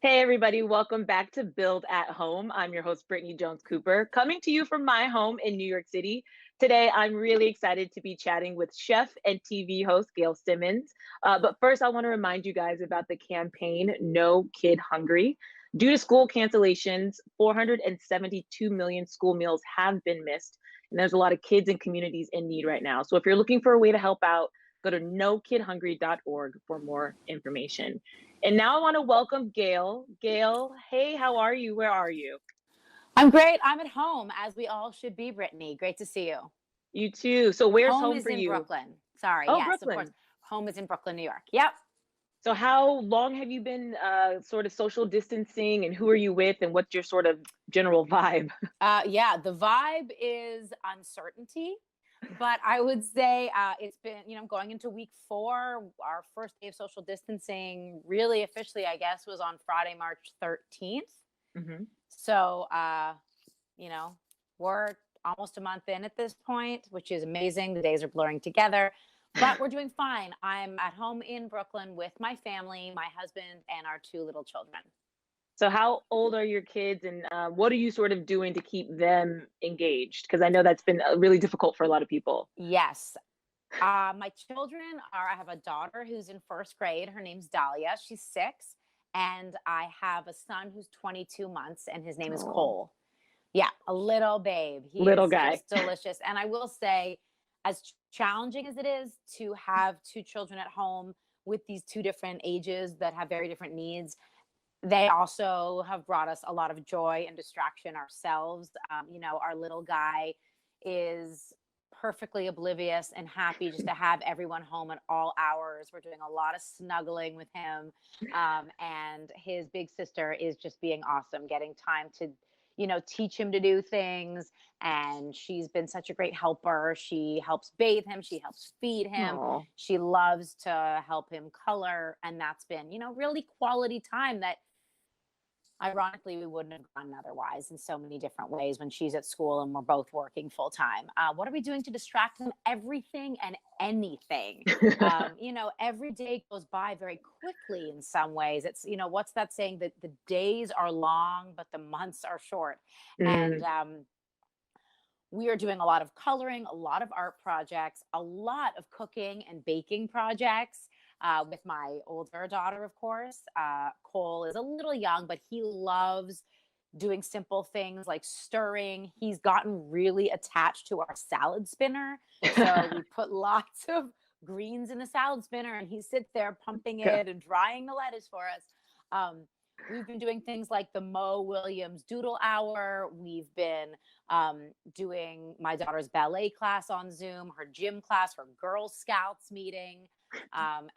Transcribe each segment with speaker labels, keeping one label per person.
Speaker 1: Hey, everybody, welcome back to Build at Home. I'm your host, Brittany Jones Cooper, coming to you from my home in New York City. Today, I'm really excited to be chatting with chef and TV host Gail Simmons. But first, I want to remind you guys about the campaign No Kid Hungry. Due to school cancellations, 472 million school meals have been missed, and there's a lot of kids and communities in need right now. So if you're looking for a way to help out, go to nokidhungry.org for more information. And now I want to welcome Gail. Gail, hey, how are you? Where are you?
Speaker 2: I'm great. I'm at home, as we all should be, Brittany. Great to see you.
Speaker 1: You too. So where's
Speaker 2: Home
Speaker 1: home
Speaker 2: is
Speaker 1: for
Speaker 2: in
Speaker 1: you?
Speaker 2: Brooklyn. Sorry.
Speaker 1: Oh,
Speaker 2: Yes, of course.
Speaker 1: Brooklyn.
Speaker 2: Home is in Brooklyn, New York. Yep.
Speaker 1: So how long have you been sort of social distancing, and who are you with, and what's your sort of general vibe?
Speaker 2: Yeah, the vibe is uncertainty, but I would say it's been, going into week 4. Our first day of social distancing, really officially, I guess, was on Friday, March 13th.
Speaker 1: Hmm.
Speaker 2: So, you know, we're almost a month in at this point, which is amazing. The days are blurring together, but we're doing fine. I'm at home in Brooklyn with my family, my husband, and our 2 little children.
Speaker 1: So how old are your kids, and what are you sort of doing to keep them engaged? Because I know that's been really difficult for a lot of people.
Speaker 2: Yes. My children I have a daughter who's in first grade. Her name's Dahlia. She's 6. And I have a son who's 22 months, and his name is
Speaker 1: Oh,
Speaker 2: Cole. Yeah, a little babe. He
Speaker 1: little
Speaker 2: is
Speaker 1: guy.
Speaker 2: just delicious. And I will say, as challenging as it is to have 2 children at home with these 2 different ages that have very different needs, they also have brought us a lot of joy and distraction ourselves. Our little guy is perfectly oblivious and happy just to have everyone home at all hours. We're doing a lot of snuggling with him. And his big sister is just being awesome, getting time to, teach him to do things. And she's been such a great helper. She helps bathe him, she helps feed him.
Speaker 1: Oh.
Speaker 2: She loves to help him color. And that's been, really quality time that ironically we wouldn't have gotten otherwise in so many different ways when she's at school and we're both working full time. What are we doing to distract them? Everything and anything. Every day goes by very quickly in some ways. It's, what's that saying, that the days are long but the months are short. And
Speaker 1: Mm.
Speaker 2: we are doing a lot of coloring, a lot of art projects, a lot of cooking and baking projects, with my older daughter, of course. Cole is a little young, but he loves doing simple things like stirring. He's gotten really attached to our salad spinner. So we put lots of greens in the salad spinner, and he sits there pumping it and drying the lettuce for us. We've been doing things like the Mo Williams Doodle Hour. We've been doing my daughter's ballet class on Zoom, her gym class, her Girl Scouts meeting,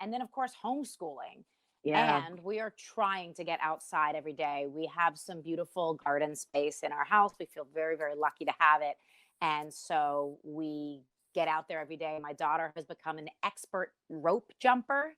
Speaker 2: and then, of course, homeschooling.
Speaker 1: Yeah.
Speaker 2: And we are trying to get outside every day. We have some beautiful garden space in our house. We feel very, very lucky to have it. And so we get out there every day. My daughter has become an expert rope jumper,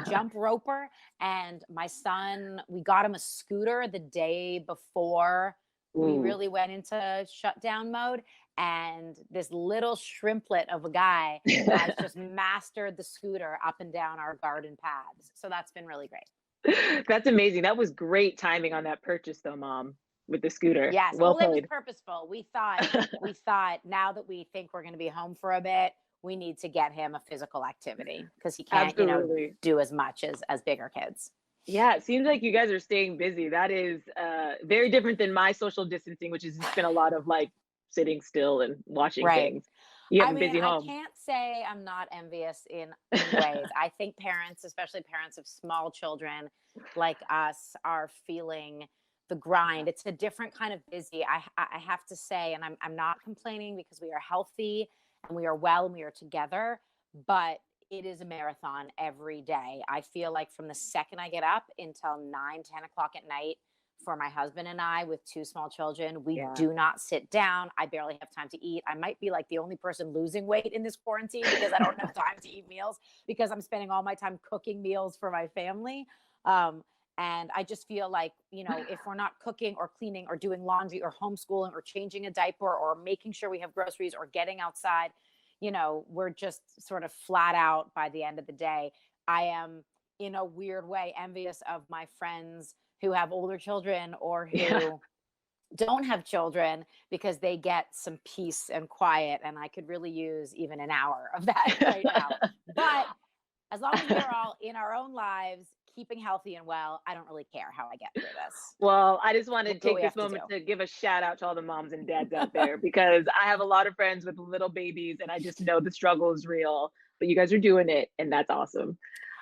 Speaker 2: jump roper. And my son, we got him a scooter the day before we
Speaker 1: Ooh.
Speaker 2: really went into shutdown mode. And this little shrimplet of a guy has just mastered the scooter up and down our garden paths. So that's been really great.
Speaker 1: That's amazing. That was great timing on that purchase though, Mom, with the scooter.
Speaker 2: Yes.
Speaker 1: Well
Speaker 2: Well, it was
Speaker 1: played.
Speaker 2: purposeful. We thought now that we think we're going to be home for a bit, we need to get him a physical activity because he can't,
Speaker 1: Absolutely.
Speaker 2: do as much as bigger kids.
Speaker 1: Yeah, it seems like you guys are staying busy. That is very different than my social distancing, which has just been a lot of like sitting still and watching
Speaker 2: Right.
Speaker 1: things. You have
Speaker 2: I
Speaker 1: a
Speaker 2: mean,
Speaker 1: busy
Speaker 2: I
Speaker 1: home.
Speaker 2: can't say I'm not envious in ways. I think parents, especially parents of small children like us, are feeling the grind. It's a different kind of busy. I have to say, and I'm not complaining because we are healthy and we are well and we are together, but it is a marathon every day. I feel like from the second I get up until 9, 10 o'clock at night, for my husband and I with 2 small children, we
Speaker 1: Yeah.
Speaker 2: do not sit down. I barely have time to eat. I might be like the only person losing weight in this quarantine because I don't have time to eat meals because I'm spending all my time cooking meals for my family. And I just feel like, if we're not cooking or cleaning or doing laundry or homeschooling or changing a diaper or making sure we have groceries or getting outside, we're just sort of flat out by the end of the day. I am in a weird way, envious of my friends who have older children or
Speaker 1: Yeah.
Speaker 2: who don't have children, because they get some peace and quiet. And I could really use even an hour of that right now. But as long as we are all in our own lives, keeping healthy and well, I don't really care how I get through this.
Speaker 1: Well, I just want to
Speaker 2: We'll do what
Speaker 1: take
Speaker 2: we
Speaker 1: this
Speaker 2: have to
Speaker 1: moment
Speaker 2: do.
Speaker 1: to give a shout out to all the moms and dads out there because I have a lot of friends with little babies and I just know the struggle is real, but you guys are doing it and that's awesome.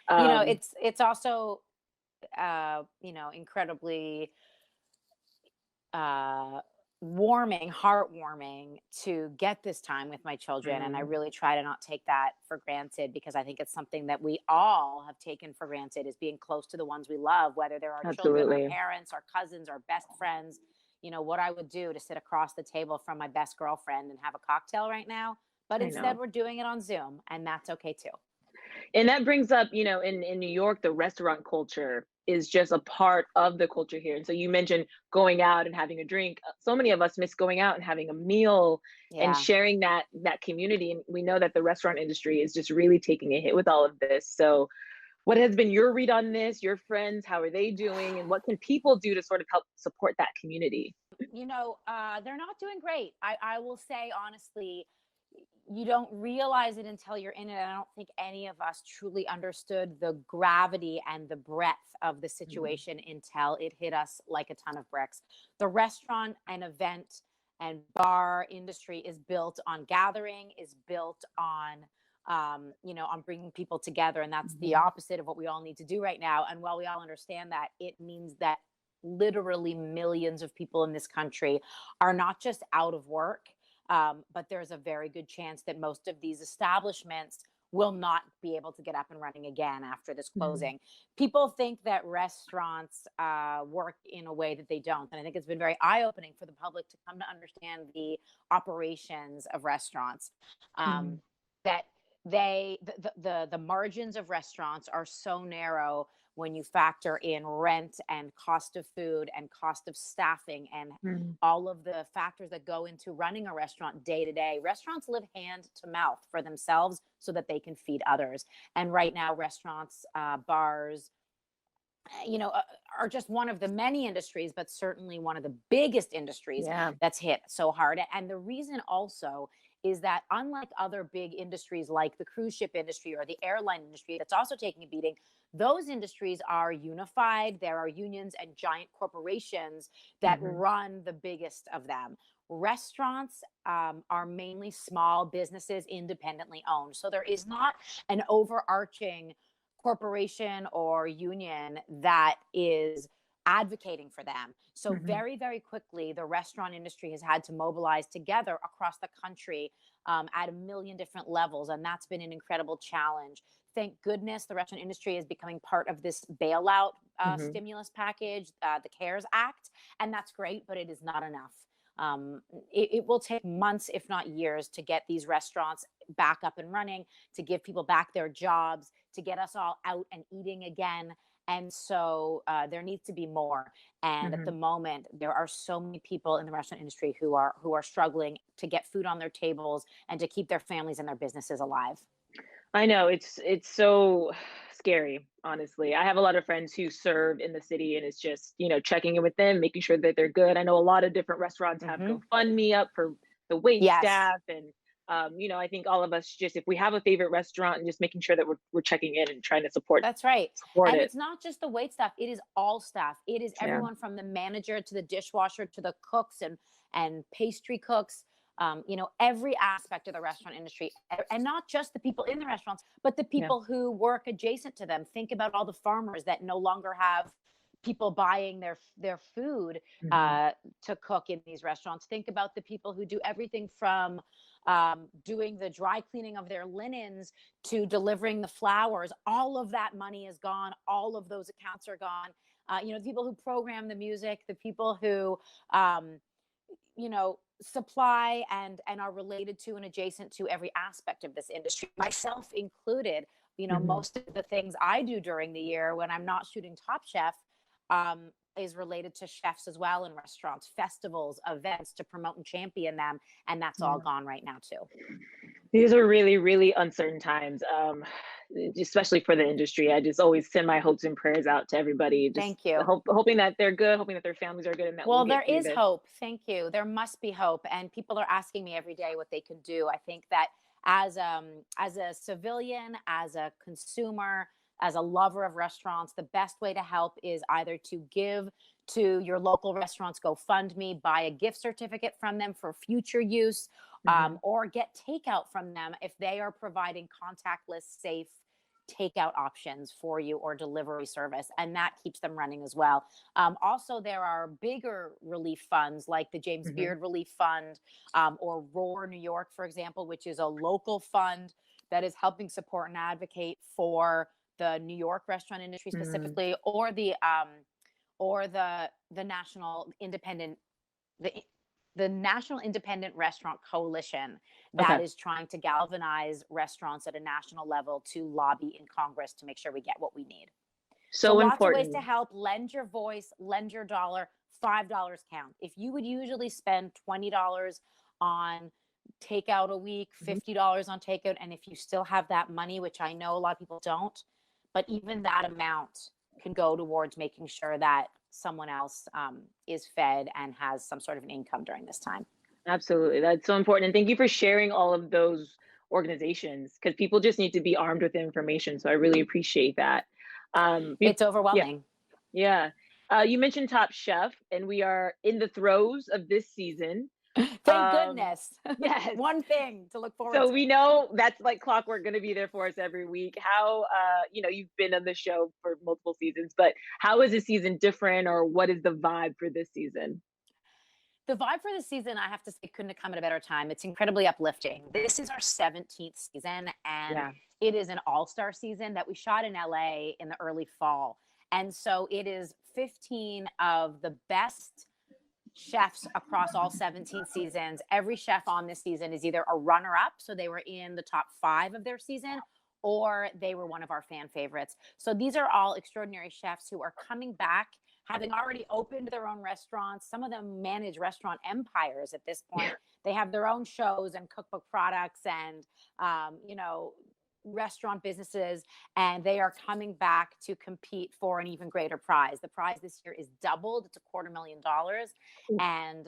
Speaker 2: You know,
Speaker 1: Um,
Speaker 2: it's also incredibly uh, warming, heartwarming to get this time with my children. And I
Speaker 1: mm,
Speaker 2: really try to not take that for granted, because I think it's something that we all have taken for granted, is being close to the ones we love, whether they're our children, our
Speaker 1: absolutely.
Speaker 2: parents, our cousins, our best friends. What I would do to sit across the table from my best girlfriend and have a cocktail right now. But
Speaker 1: I
Speaker 2: instead,
Speaker 1: know.
Speaker 2: we're doing it on Zoom, and that's okay too.
Speaker 1: And that brings up, in New York, the restaurant culture is just a part of the culture here. And so you mentioned going out and having a drink. So many of us miss going out and having a meal and
Speaker 2: Yeah.
Speaker 1: sharing that community. And we know that the restaurant industry is just really taking a hit with all of this. So what has been your read on this? Your friends, how are they doing? And what can people do to sort of help support that community?
Speaker 2: They're not doing great. I will say honestly, you don't realize it until you're in it. I don't think any of us truly understood the gravity and the breadth of the
Speaker 1: Mhm.
Speaker 2: situation until it hit us like a ton of bricks. The restaurant and event and bar industry is built on gathering, is built on bringing people together. And that's the
Speaker 1: Mhm.
Speaker 2: opposite of what we all need to do right now. And while we all understand that, it means that literally millions of people in this country are not just out of work, but there's a very good chance that most of these establishments will not be able to get up and running again after this
Speaker 1: Mhm.
Speaker 2: closing. People think that restaurants work in a way that they don't. And I think it's been very eye opening for the public to come to understand the operations of restaurants. Um,
Speaker 1: Mhm.
Speaker 2: that the margins of restaurants are so narrow when you factor in rent and cost of food and cost of staffing and
Speaker 1: Mhm.
Speaker 2: all of the factors that go into running a restaurant day to day. Restaurants live hand to mouth for themselves so that they can feed others. And right now, restaurants, bars, you know, uh, are just one of the many industries, but certainly one of the biggest industries
Speaker 1: Yeah.
Speaker 2: that's hit so hard. And the reason also is that, unlike other big industries like the cruise ship industry or the airline industry that's also taking a beating, those industries are unified. There are unions and giant corporations that
Speaker 1: Mhm.
Speaker 2: run the biggest of them. Restaurants are mainly small businesses, independently owned. So there is not an overarching corporation or union that is advocating for them. So
Speaker 1: Mhm.
Speaker 2: very, very quickly, the restaurant industry has had to mobilize together across the country at a million different levels, and that's been an incredible challenge. Thank goodness the restaurant industry is becoming part of this bailout
Speaker 1: Mhm.
Speaker 2: stimulus package, the CARES Act, and that's great, but it is not enough. It will take months, if not years, to get these restaurants back up and running, to give people back their jobs, to get us all out and eating again. And so there needs to be more. And at the
Speaker 1: Mhm.
Speaker 2: moment, there are so many people in the restaurant industry who are struggling to get food on their tables and to keep their families and their businesses alive.
Speaker 1: I know it's so scary, honestly. I have a lot of friends who serve in the city and it's just, checking in with them, making sure that they're good. I know a lot of different restaurants have
Speaker 2: Hmm.
Speaker 1: GoFundMe up for the wait
Speaker 2: Yes,
Speaker 1: staff and I think all of us just if we have a favorite restaurant and just making sure that we're checking in and trying to support
Speaker 2: that's right.
Speaker 1: support
Speaker 2: And
Speaker 1: it.
Speaker 2: it's not just the wait staff, it is all staff. It is
Speaker 1: Yeah.
Speaker 2: everyone from the manager to the dishwasher to the cooks and pastry cooks. Every aspect of the restaurant industry, and not just the people in the restaurants, but the
Speaker 1: Yeah.
Speaker 2: people who work adjacent to them. Think about all the farmers that no longer have people buying their food
Speaker 1: Hmm.
Speaker 2: uh, to cook in these restaurants. Think about the people who do everything from doing the dry cleaning of their linens to delivering the flowers. All of that money is gone. All of those accounts are gone. The people who program the music, the people who um, supply and are related to and adjacent to every aspect of this industry, myself included.
Speaker 1: Hmm.
Speaker 2: Most of the things I do during the year when I'm not shooting Top Chef is related to chefs as well in restaurants, festivals, events to promote and champion them. And that's all gone right now too.
Speaker 1: These are really, really uncertain times, especially for the industry. I just always send my hopes and prayers out to everybody, just
Speaker 2: Thank you.
Speaker 1: hoping that they're good, hoping that their families are good, and that we'll
Speaker 2: Well,
Speaker 1: get
Speaker 2: there
Speaker 1: through
Speaker 2: is
Speaker 1: this.
Speaker 2: hope. Thank you. There must be hope, and people are asking me every day what they can do. I think that as a civilian, as a consumer, as a lover of restaurants, the best way to help is either to give to your local restaurants, GoFundMe, buy a gift certificate from them for future use, or get takeout from them if they are providing contactless, safe takeout options for you or delivery service, and that keeps them running as well. Also, there are bigger relief funds like the James Beard Relief Fund, or Roar New York, for example, which is a local fund that is helping support and advocate for the New York restaurant industry specifically, or the national independent the National Independent Restaurant Coalition that is trying to galvanize restaurants at a national level to lobby in Congress to make sure we get what we need. So lots of ways to help. Lend your voice, lend your dollar. $5 count. If you would usually spend $20 on takeout a week, $50 on takeout, and if you still have that money, which I know a lot of people don't, but even that amount can go towards making sure that someone else is fed and has some sort of an income during this time.
Speaker 1: Absolutely. That's so important. And thank you for sharing all of those organizations, because people just need to be armed with information. So I really appreciate that.
Speaker 2: It's overwhelming.
Speaker 1: Yeah. You mentioned Top Chef, and we are in the throes of this season.
Speaker 2: Thank goodness.
Speaker 1: Yes.
Speaker 2: One thing to look forward to.
Speaker 1: So we know that's like clockwork, going to be there for us every week. How, you've been on the show for multiple seasons, but how is this season different, or what is the vibe for this season?
Speaker 2: The vibe for the season, I have to say, couldn't have come at a better time. It's incredibly uplifting. This is our 17th season, and it is an all-star season that we shot in LA in the early fall. And so it is 15 of the best chefs across all 17 seasons. Every chef on this season is either a runner-up, so they were in the top 5 of their season, or they were one of our fan favorites. So these are all extraordinary chefs who are coming back, having already opened their own restaurants. Some of them manage restaurant empires at this point. They have their own shows and cookbook products and, restaurant businesses, and they are coming back to compete for an even greater prize. The prize this year is doubled. It's $250,000. And,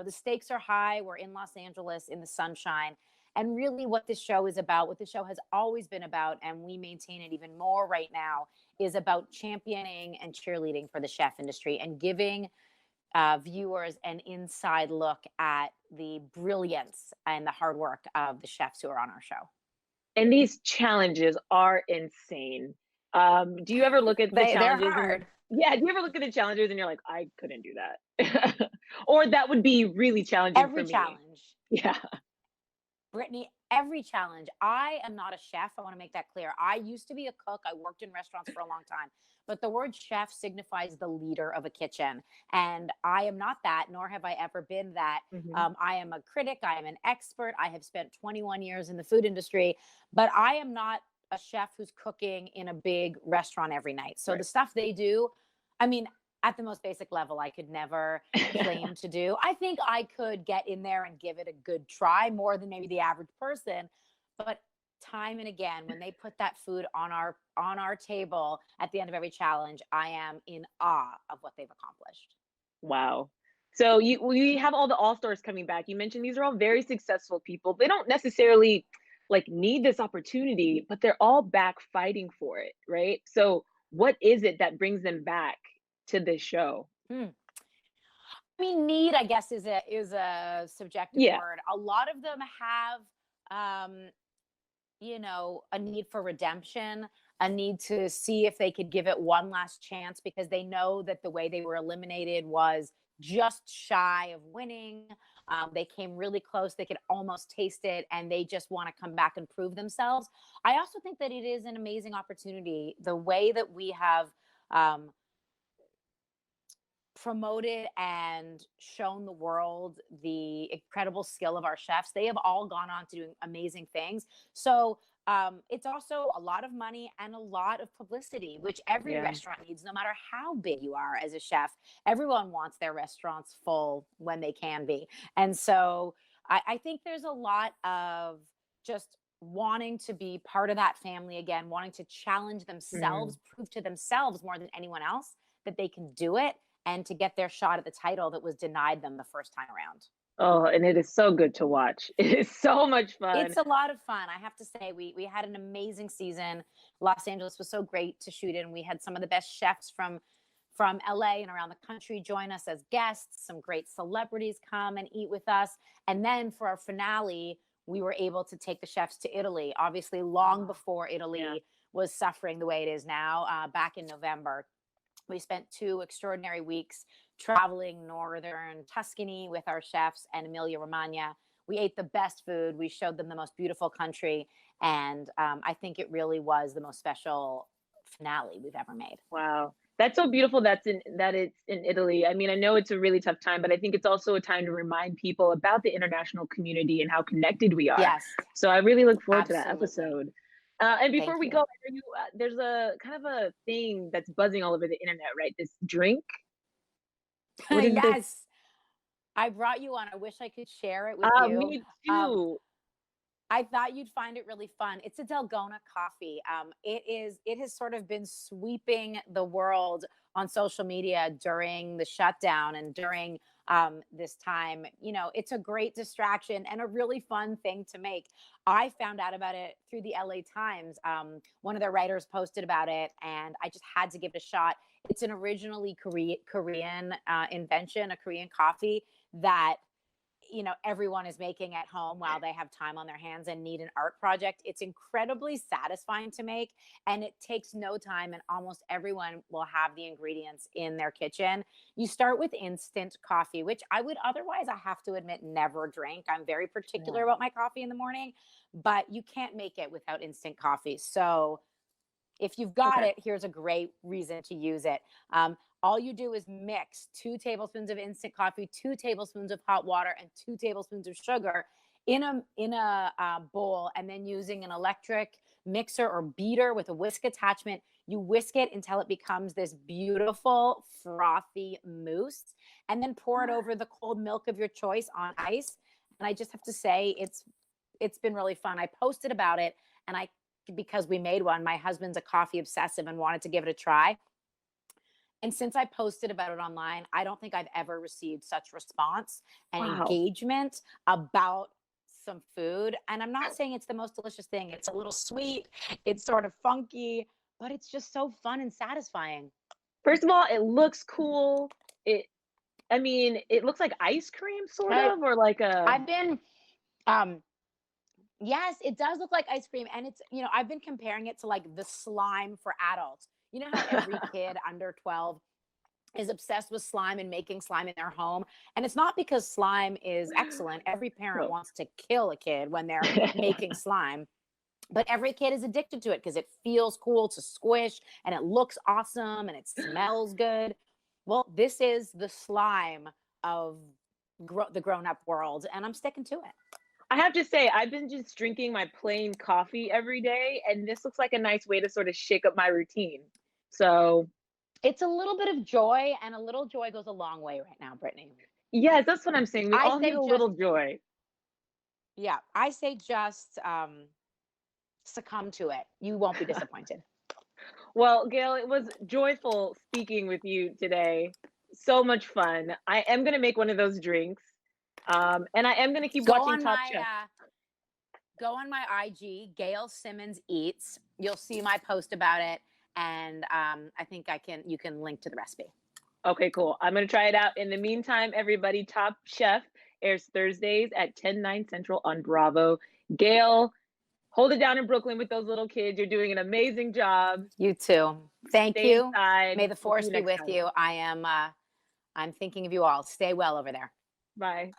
Speaker 2: the stakes are high. We're in Los Angeles in the sunshine. And really what this show is about, what the show has always been about, and we maintain it even more right now, is about championing and cheerleading for the chef industry and giving viewers an inside look at the brilliance and the hard work of the chefs who are on our show.
Speaker 1: And these challenges are insane. Do you ever look at the challenges?
Speaker 2: They're hard.
Speaker 1: Do you ever look at the challenges and you're like, I couldn't do that? Or that would be really challenging for me.
Speaker 2: Every challenge.
Speaker 1: Yeah.
Speaker 2: Brittany, every challenge. I am not a chef. I want to make that clear. I used to be a cook. I worked in restaurants for a long time. But the word chef signifies the leader of a kitchen. And I am not that, nor have I ever been that. I am a critic. I am an expert. I have spent 21 years in the food industry. But I am not a chef who's cooking in a big restaurant every night. So the stuff they do, I mean, at the most basic level, I could never claim to do. I think I could get in there and give it a good try, more than maybe the average person. But time and again, when they put that food on our table at the end of every challenge, I am in awe of what they've accomplished.
Speaker 1: Wow. So we have all the all-stars coming back. You mentioned these are all very successful people. They don't necessarily need this opportunity, but they're all back fighting for it, right? So what is it that brings them back to this show?
Speaker 2: I mean, need, I guess, is a subjective word. A lot of them have, a need for redemption, a need to see if they could give it one last chance, because they know that the way they were eliminated was just shy of winning. They came really close. They could almost taste it, and they just want to come back and prove themselves. I also think that it is an amazing opportunity. The way that we have promoted and shown the world the incredible skill of our chefs. They have all gone on to do amazing things. So it's also a lot of money and a lot of publicity, which every
Speaker 1: Yeah.
Speaker 2: restaurant needs, no matter how big you are as a chef. Everyone wants their restaurants full when they can be. And so I think there's a lot of just wanting to be part of that family again, wanting to challenge
Speaker 1: Mm.
Speaker 2: themselves, prove to themselves more than anyone else that they can do it, and to get their shot at the title that was denied them the first time around.
Speaker 1: Oh, and it is so good to watch. It is so much fun.
Speaker 2: It's a lot of fun. I have to say, we had an amazing season. Los Angeles was so great to shoot in. We had some of the best chefs from LA and around the country join us as guests. Some great celebrities come and eat with us. And then for our finale, we were able to take the chefs to Italy, obviously long
Speaker 1: Oh,
Speaker 2: before
Speaker 1: yeah.
Speaker 2: Italy was suffering the way it is now. Back in November, we spent 2 extraordinary weeks traveling northern Tuscany with our chefs and Emilia Romagna. We ate the best food. We showed them the most beautiful country. And I think it really was the most special finale we've ever made.
Speaker 1: Wow. That's so beautiful that it's in Italy. I mean, I know it's a really tough time, but I think it's also a time to remind people about the international community and how connected we are.
Speaker 2: Yes,
Speaker 1: So I really look forward to that
Speaker 2: absolutely.
Speaker 1: episode. And before
Speaker 2: Thank
Speaker 1: we go,
Speaker 2: you.
Speaker 1: I know there's a kind of a thing that's buzzing all over the internet, right? This drink. What is this?
Speaker 2: Yes, I brought you on. I wish I could share it with you.
Speaker 1: Me
Speaker 2: Um,
Speaker 1: too.
Speaker 2: I thought you'd find it really fun. It's a Dalgona coffee. It has sort of been sweeping the world on social media during the shutdown and during this time. You know, it's a great distraction and a really fun thing to make. I found out about it through the LA Times. One of their writers posted about it, and I just had to give it a shot. It's an originally Korean invention, a Korean coffee that everyone is making at home while they have time on their hands and need an art project. It's incredibly satisfying to make, and it takes no time, and almost everyone will have the ingredients in their kitchen. You start with instant coffee, which I would otherwise, I have to admit, never drink. I'm very particular
Speaker 1: Yeah.
Speaker 2: about my coffee in the morning, but you can't make it without instant coffee. So if you've got
Speaker 1: Okay.
Speaker 2: it, here's a great reason to use it. All you do is mix 2 tablespoons of instant coffee, 2 tablespoons of hot water, and 2 tablespoons of sugar in a bowl, and then using an electric mixer or beater with a whisk attachment, you whisk it until it becomes this beautiful frothy mousse, and then pour it over the cold milk of your choice on ice. And I just have to say, it's been really fun. I posted about it, and I because we made one. My husband's a coffee obsessive and wanted to give it a try. And since I posted about it online, I don't think I've ever received such response and
Speaker 1: Wow.
Speaker 2: engagement about some food. And I'm not saying it's the most delicious thing. It's a little sweet, it's sort of funky, but it's just so fun and satisfying.
Speaker 1: First of all, it looks cool. It I mean, it looks like ice cream sort
Speaker 2: I,
Speaker 1: of, or like a
Speaker 2: I've been, um, yes, it does look like ice cream. And I've been comparing it to like the slime for adults. You know how every kid under 12 is obsessed with slime and making slime in their home. And it's not because slime is excellent. Every parent
Speaker 1: no.
Speaker 2: wants to kill a kid when they're making slime. But every kid is addicted to it because it feels cool to squish and it looks awesome and it smells good. Well, this is the slime of the grown up world, and I'm sticking to it.
Speaker 1: I have to say, I've been just drinking my plain coffee every day, and this looks like a nice way to sort of shake up my routine. So,
Speaker 2: It's a little bit of joy, and a little joy goes a long way right now, Brittany.
Speaker 1: yes, that's what I'm saying. We
Speaker 2: I
Speaker 1: all need
Speaker 2: say
Speaker 1: a
Speaker 2: just,
Speaker 1: little joy.
Speaker 2: yeah, I say just succumb to it. You won't be disappointed.
Speaker 1: Well, Gail, it was joyful speaking with you today. So much fun. I am going to make one of those drinks. And I am going to keep
Speaker 2: Go
Speaker 1: watching
Speaker 2: on
Speaker 1: Top
Speaker 2: my
Speaker 1: Chef.
Speaker 2: go on my IG, Gail Simmons Eats. You'll see my post about it, and I think you can link to the recipe.
Speaker 1: Okay, cool. I'm going to try it out. In the meantime, everybody, Top Chef airs Thursdays at 10/9 Central on Bravo. Gail, hold it down in Brooklyn with those little kids. You're doing an amazing job.
Speaker 2: You too. Thank
Speaker 1: Stay
Speaker 2: you.
Speaker 1: inside.
Speaker 2: May the
Speaker 1: We'll see
Speaker 2: force
Speaker 1: you
Speaker 2: be
Speaker 1: next
Speaker 2: with
Speaker 1: time.
Speaker 2: you. I'm thinking of you all. Stay well over there.
Speaker 1: Bye.